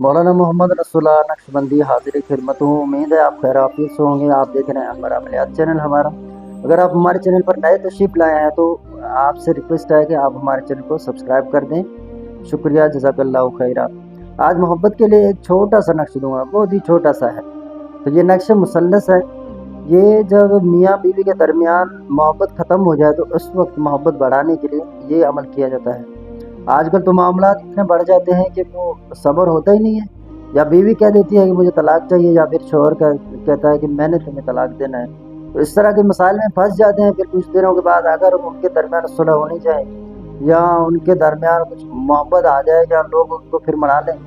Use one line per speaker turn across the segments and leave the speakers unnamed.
मौलाना मोहम्मद रसूलुल्लाह नक्शबंदी हाजिर खिदमत हूँ। उम्मीद है आप खैर आफियत से होंगे। आप देख रहे हैं हमारा अमलियात चैनल हमारा। अगर आप हमारे चैनल पर नए तशरीफ लाए हैं तो आपसे रिक्वेस्ट है कि आप हमारे चैनल को सब्सक्राइब कर दें। शुक्रिया, जज़ाकल्लाहु खैरा। आज मोहब्बत के लिए एक छोटा सा नक्श दूंगा, बहुत ही छोटा सा है। तो ये नक्श मुसल्लस है। ये जब मियाँ बीवी के दरमियान मोहब्बत ख़त्म हो जाए तो उस वक्त मोहब्बत बढ़ाने के लिए ये अमल किया जाता है। आजकल तो मामला इतने बढ़ जाते हैं कि वो सब्र होता ही नहीं है। या बीवी कह देती है कि मुझे तलाक चाहिए, या फिर शौहर कहता है कि मैंने तुम्हें तलाक देना है। तो इस तरह के मसाइल में फंस जाते हैं। फिर कुछ दिनों के बाद अगर उनके दरमियान सुलह होनी चाहे या उनके दरमियान कुछ मोहब्बत आ जाए या लोग उनको फिर मना लें,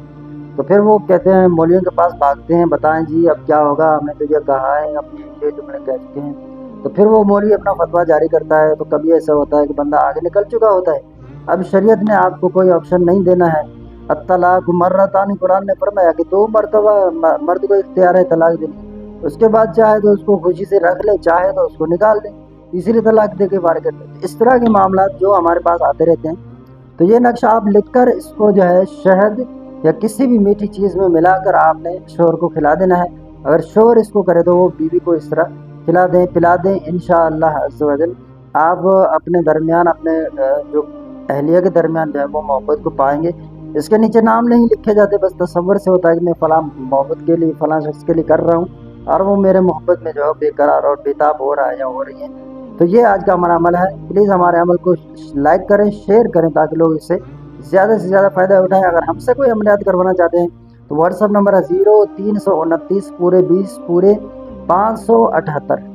तो फिर वो कहते हैं मौलवियों के पास भागते हैं, बताएं जी अब क्या होगा, हमने तुझे कहा है, अपनी ये तुमने कह चुके हैं। तो फिर वो मौलवी अपना फतवा जारी करता है। तो कभी ऐसा होता है कि बंदा आगे निकल चुका होता है। अब शरीयत ने आपको कोई ऑप्शन नहीं देना है। अत्तलाक मर्रतानी, कुरान ने फरमाया कि 2 मरतबा मर्द को इख्तियार है तलाक देने। उसके बाद चाहे तो उसको खुशी से रख ले, चाहे तो उसको निकाल दे, इसीलिए तलाक दे के बाहर कर दे। इस तरह के मामला जो हमारे पास आते रहते हैं। तो ये नक्शा आप लिखकर इसको जो है शहद या किसी भी मीठी चीज़ में मिलाकर आपने शोहर को खिला देना है। अगर शोहर इसको करे तो वो बीवी को इस तरह खिला दें, पिला दें। इंशाअल्लाह अज़्ज़ व जल आप अपने दरमियान, अपने जो अहलिया के दरमियान जो है वो मोहब्बत को पाएंगे। इसके नीचे नाम नहीं लिखे जाते, बस तसव्वुर से होता है कि मैं फ़लाँ मोहब्बत के लिए, फ़लाँ शख्स के लिए कर रहा हूँ और वो मेरे मोहब्बत में जो है बेकरार और बेताब हो रहा है या हो रही है। तो ये आज का हमारा अमल है। प्लीज़ हमारे अमल को लाइक करें, शेयर करें ताकि लोग इससे ज़्यादा से ज़्यादा फ़ायदा उठाएं। अगर हमसे कोई अमलियात करवाना चाहते हैं तो व्हाट्सअप नंबर है 0329 पूरे 20 पूरे 578।